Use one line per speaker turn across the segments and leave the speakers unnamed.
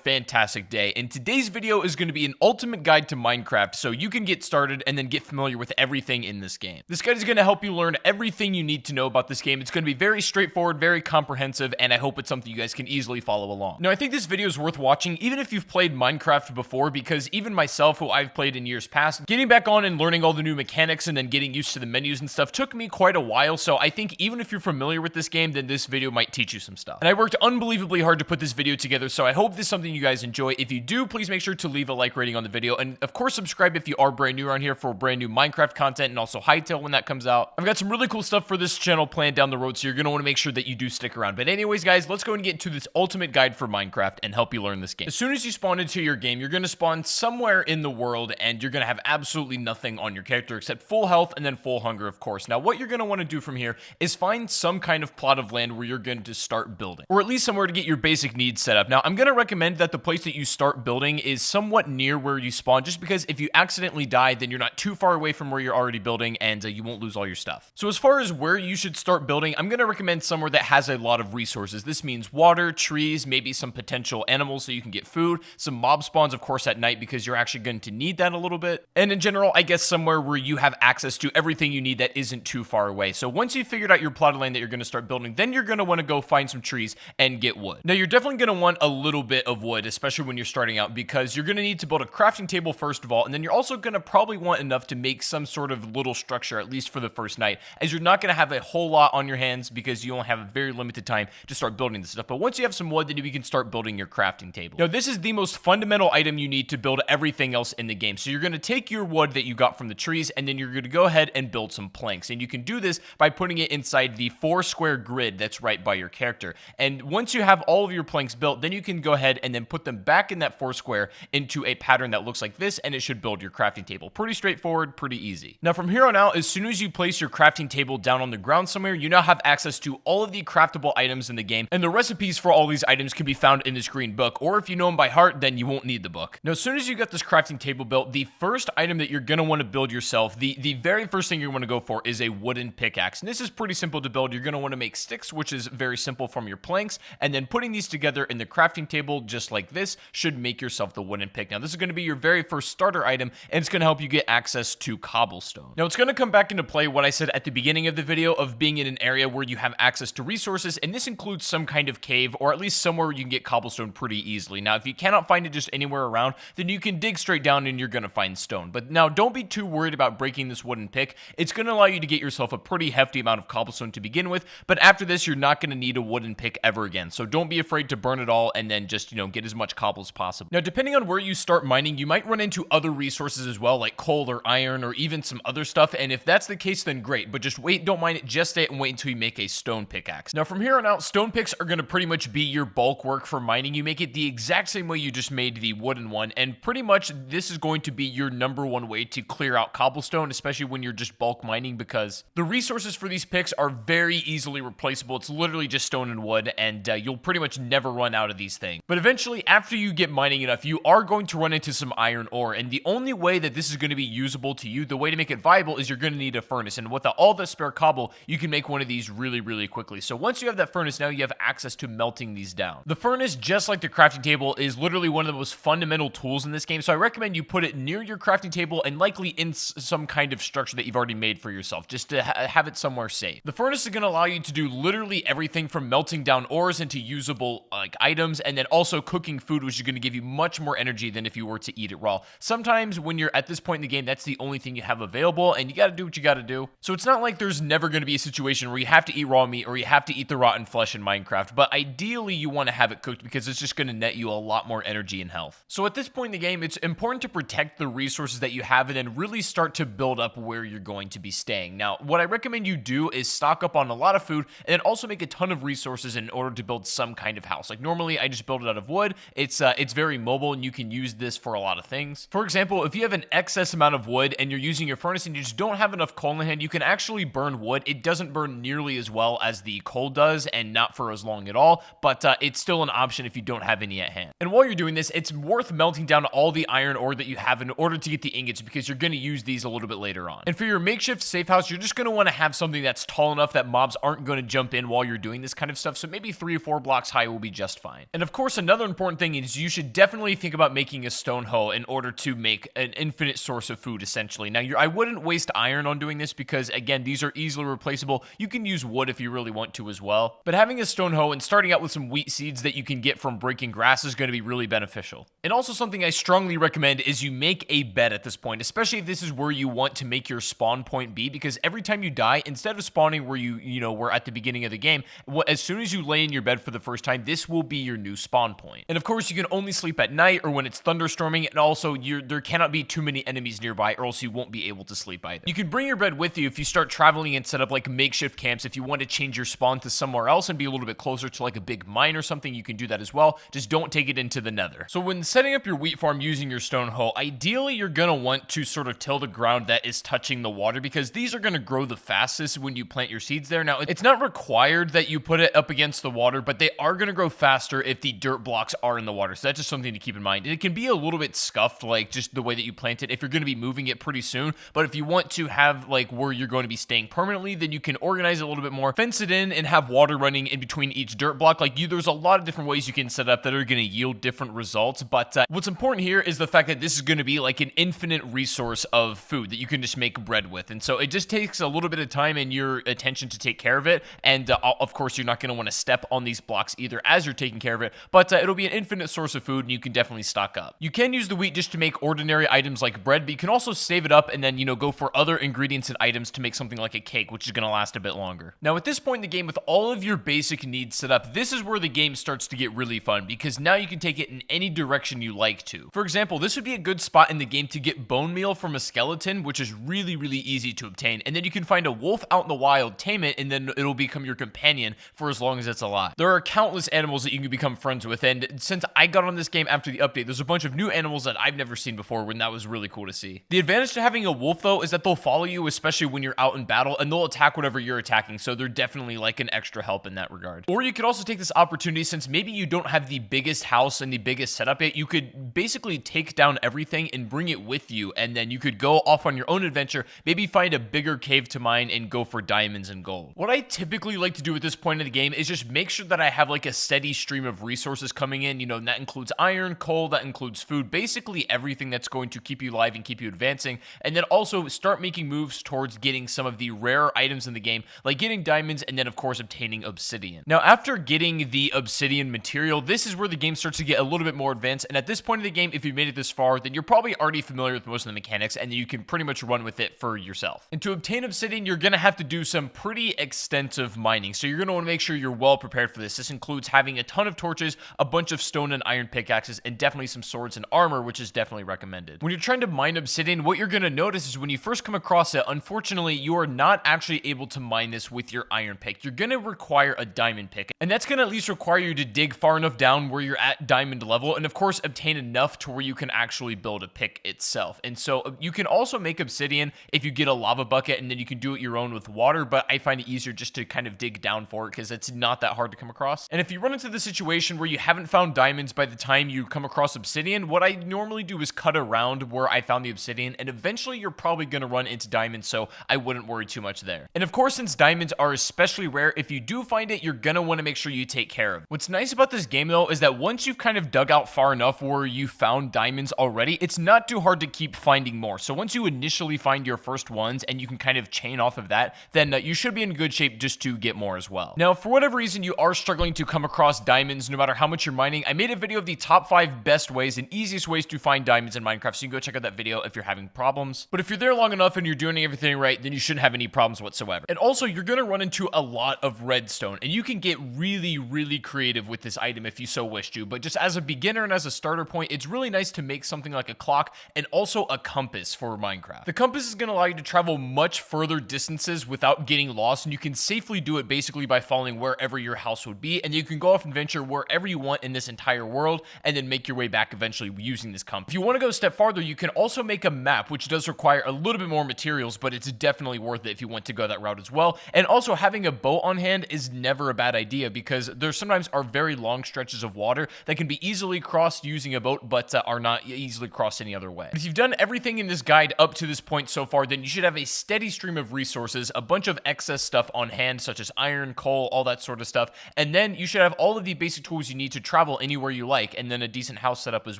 fantastic day, and today's video is going to be an ultimate guide to Minecraft so you can get started and then get familiar with everything in this game. This guide is going to help you learn everything you need to know about this game. It's going to be very straightforward, very comprehensive, and I hope it's something you guys can easily follow along. Now, I think this video is worth watching even if you've played Minecraft before, because even myself, who I've played in years past, getting back on and learning all the new mechanics and then getting used to the menus and stuff took me quite a while, so I think even if you're familiar with this game, then this video might teach you some stuff. And I worked unbelievably hard to put this video together, so I hope this is something you guys enjoy. If you do, please make sure to leave a like rating on the video, and of course subscribe if you are brand new around here for brand new Minecraft content, and also Hightail when that comes out. I've got some really cool stuff for this channel planned down the road, so you're going to want to make sure that you do stick around. But anyways, guys, let's go and get into this ultimate guide for Minecraft and help you learn this game. As soon as you spawn into your game, you're going to spawn somewhere in the world, and you're going to have absolutely nothing on your character except full health and then full hunger, of course. Now, what you're going to want to do from here is find some kind of plot of land where you're going to start building, or at least somewhere to get your basic needs set up. Now, I'm going to recommend that the place that you start building is somewhat near where you spawn, just because if you accidentally die, then you're not too far away from where you're already building, and you won't lose all your stuff. So as far as where you should start building, I'm going to recommend somewhere that has a lot of resources. This means water, trees, maybe some potential animals so you can get food, some mob spawns, of course, at night, because you're actually going to need that a little bit. And in general, I guess somewhere where you have access to everything you need that isn't too far away. So once you've figured out your plot of land that you're going to start building, then you're going to want to go find some trees and get wood. Now, you're definitely going to want a little bit of wood, especially when you're starting out, because you're going to need to build a crafting table first of all, and then you're also going to probably want enough to make some sort of little structure, at least for the first night, as you're not going to have a whole lot on your hands because you only have a very limited time to start building this stuff. But once you have some wood, then you can start building your crafting table. Now, this is the most fundamental item you need to build everything else in the game. So you're going to take your wood that you got from the trees, and then you're going to go ahead and build some planks. And you can do this by putting it inside the 4-square grid that's right by your character. And once you have all of your planks built, then you can go ahead and then put them back in that 4-square into a pattern that looks like this, and it should build your crafting table. Pretty straightforward, pretty easy. Now, from here on out, as soon as you place your crafting table down on the ground somewhere, you now have access to all of the craftable items in the game, and the recipes for all these items can be found in this green book, or if you know them by heart, then you won't need the book. Now, as soon as you get this crafting table built, the first item that you're going to want to build yourself, the very first thing you want to go for is a wooden pickaxe. And this is pretty simple to build. You're going to want to make sticks, which is very simple, from your planks, and then putting these together in the crafting table just like this should make yourself the wooden pick. Now, this is going to be your very first starter item, and it's going to help you get access to cobblestone. Now, it's going to come back into play what I said at the beginning of the video of being in an area where you have access to resources, and this includes some kind of cave, or at least somewhere where you can get cobblestone pretty easily. Now, if you cannot find it just anywhere around, then you can dig straight down and you're going to find stone. But now, don't be too worried about breaking this wooden pick. It's going to allow you to get yourself a pretty hefty amount of cobblestone to begin with, but after this, you're not going to need a wooden pick ever again. So don't be afraid to burn it all and then just, get as much cobble as possible. Now, depending on where you start mining, you might run into other resources as well, like coal or iron or even some other stuff, and if that's the case, then great, but just wait, don't mine it just yet, and wait until you make a stone pickaxe. Now, from here on out, stone picks are going to pretty much be your bulk work for mining. You make it the exact same way you just made the wooden one, and pretty much this is going to be your #1 way to clear out cobblestone, especially when you're just bulk mining, because the resources for these picks are very easily replaceable. It's literally just stone and wood, and you'll pretty much never run out of these things. But eventually, after you get mining enough, you are going to run into some iron ore, and the only way that this is going to be usable to you, the way to make it viable, is you're going to need a furnace, and with all the spare cobble, you can make one of these really, really quickly. So once you have that furnace, now you have access to melting these down. The furnace, just like the crafting table, is literally one of the most fundamental tools in this game, so I recommend you put it near your crafting table and likely in some kind of structure that you've already made for yourself, just to have it somewhere safe. The furnace is going to allow you to do literally everything from melting down ores into usable items, and then also cooking food, which is going to give you much more energy than if you were to eat it raw. Sometimes when you're at this point in the game, that's the only thing you have available, and you got to do what you got to do. So it's not like there's never going to be a situation where you have to eat raw meat or you have to eat the rotten flesh in Minecraft, but ideally you want to have it cooked because it's just going to net you a lot more energy and health. So at this point in the game, it's important to protect the resources that you have and then really start to build up where you're going to be staying. Now, what I recommend you do is stock up on a lot of food and then also make a ton of resources in order to build some kind of house. Like normally I just build it out of wood. It's very mobile and you can use this for a lot of things. For example, if you have an excess amount of wood and you're using your furnace and you just don't have enough coal in hand, you can actually burn wood. It doesn't burn nearly as well as the coal does and not for as long at all, but it's still an option if you don't have any at hand. And while you're doing this, it's worth melting down all the iron ore that you have in order to get the ingots because you're going to use these a little bit later on. And for your makeshift safe house, you're just going to want to have something that's tall enough that mobs aren't going to jump in while you're doing this kind of stuff, so maybe 3 or 4 blocks high will be just fine. And of course, another important thing is you should definitely think about making a stone hoe in order to make an infinite source of food, essentially. Now, I wouldn't waste iron on doing this because, again, these are easily replaceable. You can use wood if you really want to as well. But having a stone hoe and starting out with some wheat seeds that you can get from breaking grass is going to be really beneficial. And also something I strongly recommend is you make a bed at this point, especially if this is where you want to make your spawn point be, because every time you die, instead of spawning where you were at the beginning of the game, as soon as you lay in your bed for the first time, this will be your new spawn point. And of course, you can only sleep at night or when it's thunderstorming, and also there cannot be too many enemies nearby or else you won't be able to sleep either. You can bring your bed with you if you start traveling and set up like makeshift camps. If you want to change your spawn to somewhere else and be a little bit closer to like a big mine or something, you can do that as well. Just don't take it into the nether. So when setting up your wheat farm using your stone hoe, ideally you're going to want to sort of till the ground that is touching the water, because these are going to grow the fastest when you plant your seeds there. Now, it's not required that you put it up against the water, but they are going to grow faster if the dirt blocks are in the water. So that's just something to keep in mind. It can be a little bit scuffed, like just the way that you plant it if you're going to be moving it pretty soon. But if you want to have like where you're going to be staying permanently, then you can organize it a little bit more, fence it in, and have water running in between each dirt block. There's a lot of different ways you can set up that are going to yield different results. But what's important here is the fact that this is going to be like an infinite resource of food that you can just make bread with. And so it just takes a little bit of time and your attention to take care of it. And of course, you're not going to want to step on these blocks either as you're taking care of it, but it'll be an infinite source of food and you can definitely stock up. You can use the wheat just to make ordinary items like bread, but you can also save it up and then, go for other ingredients and items to make something like a cake, which is going to last a bit longer. Now, at this point in the game, with all of your basic needs set up, this is where the game starts to get really fun, because now you can take it in any direction you like to. For example, this would be a good spot in the game to get bone meal from a skeleton, which is really, really easy to obtain. And then you can find a wolf out in the wild, tame it, and then it'll become your companion for as long as it's alive. There are countless animals that you can become friends with, and since I got on this game after the update, there's a bunch of new animals that I've never seen before, and that was really cool to see. The advantage to having a wolf, though, is that they'll follow you, especially when you're out in battle, and they'll attack whatever you're attacking, so they're definitely like an extra help in that regard. Or you could also take this opportunity, since maybe you don't have the biggest house and the biggest setup yet, you could basically take down everything and bring it with you, and then you could go off on your own adventure, maybe find a bigger cave to mine and go for diamonds and gold. What I typically like to do at this point in the game is just make sure that I have like a steady stream of resources coming in, and that includes iron, coal, that includes food, basically everything that's going to keep you alive and keep you advancing, and then also start making moves towards getting some of the rarer items in the game, like getting diamonds, and then of course obtaining obsidian. Now, after getting the obsidian material, this is where the game starts to get a little bit more advanced, and at this point in the game, if you've made it this far, then you're probably already familiar with most of the mechanics, and you can pretty much run with it for yourself. And to obtain obsidian, you're going to have to do some pretty extensive mining, so you're going to want to make sure you're well prepared for this. This includes having a ton of torches, a bunch of stone and iron pickaxes, and definitely some swords and armor, which is definitely recommended. When you're trying to mine obsidian, what you're going to notice is when you first come across it, unfortunately, you are not actually able to mine this with your iron pick. You're going to require a diamond pick, and that's going to at least require you to dig far enough down where you're at diamond level, and of course, obtain enough to where you can actually build a pick itself. And so you can also make obsidian if you get a lava bucket, and then you can do it your own with water, but I find it easier just to kind of dig down for it because it's not that hard to come across. And if you run into the situation where you haven't found diamonds by the time you come across obsidian, what I normally do is cut around where I found the obsidian, and eventually you're probably going to run into diamonds, so I wouldn't worry too much there. And of course, since diamonds are especially rare, if you do find it, you're going to want to make sure you take care of it. What's nice about this game, though, is that once you've kind of dug out far enough where you found diamonds already, it's not too hard to keep finding more. So once you initially find your first ones and you can kind of chain off of that, then you should be in good shape just to get more as well. Now, for whatever reason you are struggling to come across diamonds, no matter how much you're mining, I made a video of the top 5 best ways and easiest ways to find diamonds in Minecraft, so you can go check out that video if you're having problems. But if you're there long enough and you're doing everything right, then you shouldn't have any problems whatsoever. And also, you're going to run into a lot of redstone, and you can get really, really creative with this item if you so wish to. But just as a beginner and as a starter point, it's really nice to make something like a clock and also a compass for Minecraft. The compass is going to allow you to travel much further distances without getting lost, and you can safely do it basically by following wherever your house would be, and you can go off and venture wherever you want in this entire world and then make your way back eventually using this compass. If you want to go a step farther, you can also make a map, which does require a little bit more materials, but it's definitely worth it if you want to go that route as well. And also, having a boat on hand is never a bad idea, because there sometimes are very long stretches of water that can be easily crossed using a boat, but are not easily crossed any other way. If you've done everything in this guide up to this point so far, then you should have a steady stream of resources, a bunch of excess stuff on hand, such as iron, coal, all that sort of stuff, and then you should have all of the basic tools you need to travel travel anywhere you like, and then a decent house setup as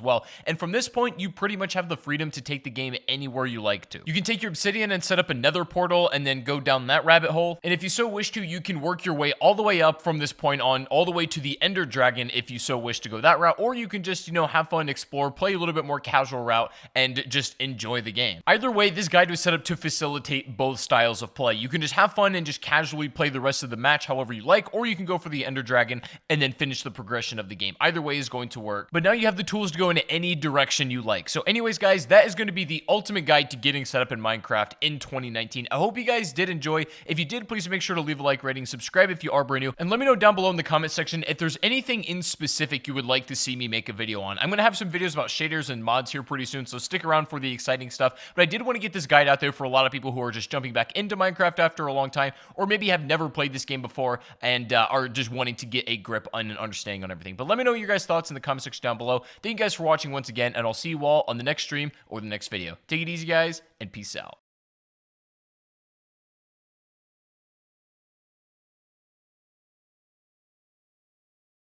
well. And from this point, you pretty much have the freedom to take the game anywhere you like to. You can take your obsidian and set up another portal and then go down that rabbit hole. And if you so wish to, you can work your way all the way up from this point on, all the way to the Ender Dragon if you so wish to go that route, or you can just, have fun, explore, play a little bit more casual route, and just enjoy the game. Either way, this guide was set up to facilitate both styles of play. You can just have fun and just casually play the rest of the match however you like, or you can go for the Ender Dragon and then finish the progression of the game. Either way is going to work, but now you have the tools to go in any direction you like. So anyways, guys, that is going to be the ultimate guide to getting set up in Minecraft in 2019. I hope you guys did enjoy. If you did, please make sure to leave a like, rating, subscribe if you are brand new, and let me know down below in the comment section if there's anything in specific you would like to see me make a video on. I'm going to have some videos about shaders and mods here pretty soon, so stick around for the exciting stuff. But I did want to get this guide out there for a lot of people who are just jumping back into Minecraft after a long time, or maybe have never played this game before and are just wanting to get a grip on and understanding on everything. But let me know your guys' thoughts in the comment section down below. Thank you guys for watching once again, and I'll see you all on the next stream or the next video. Take it easy, guys, and peace out.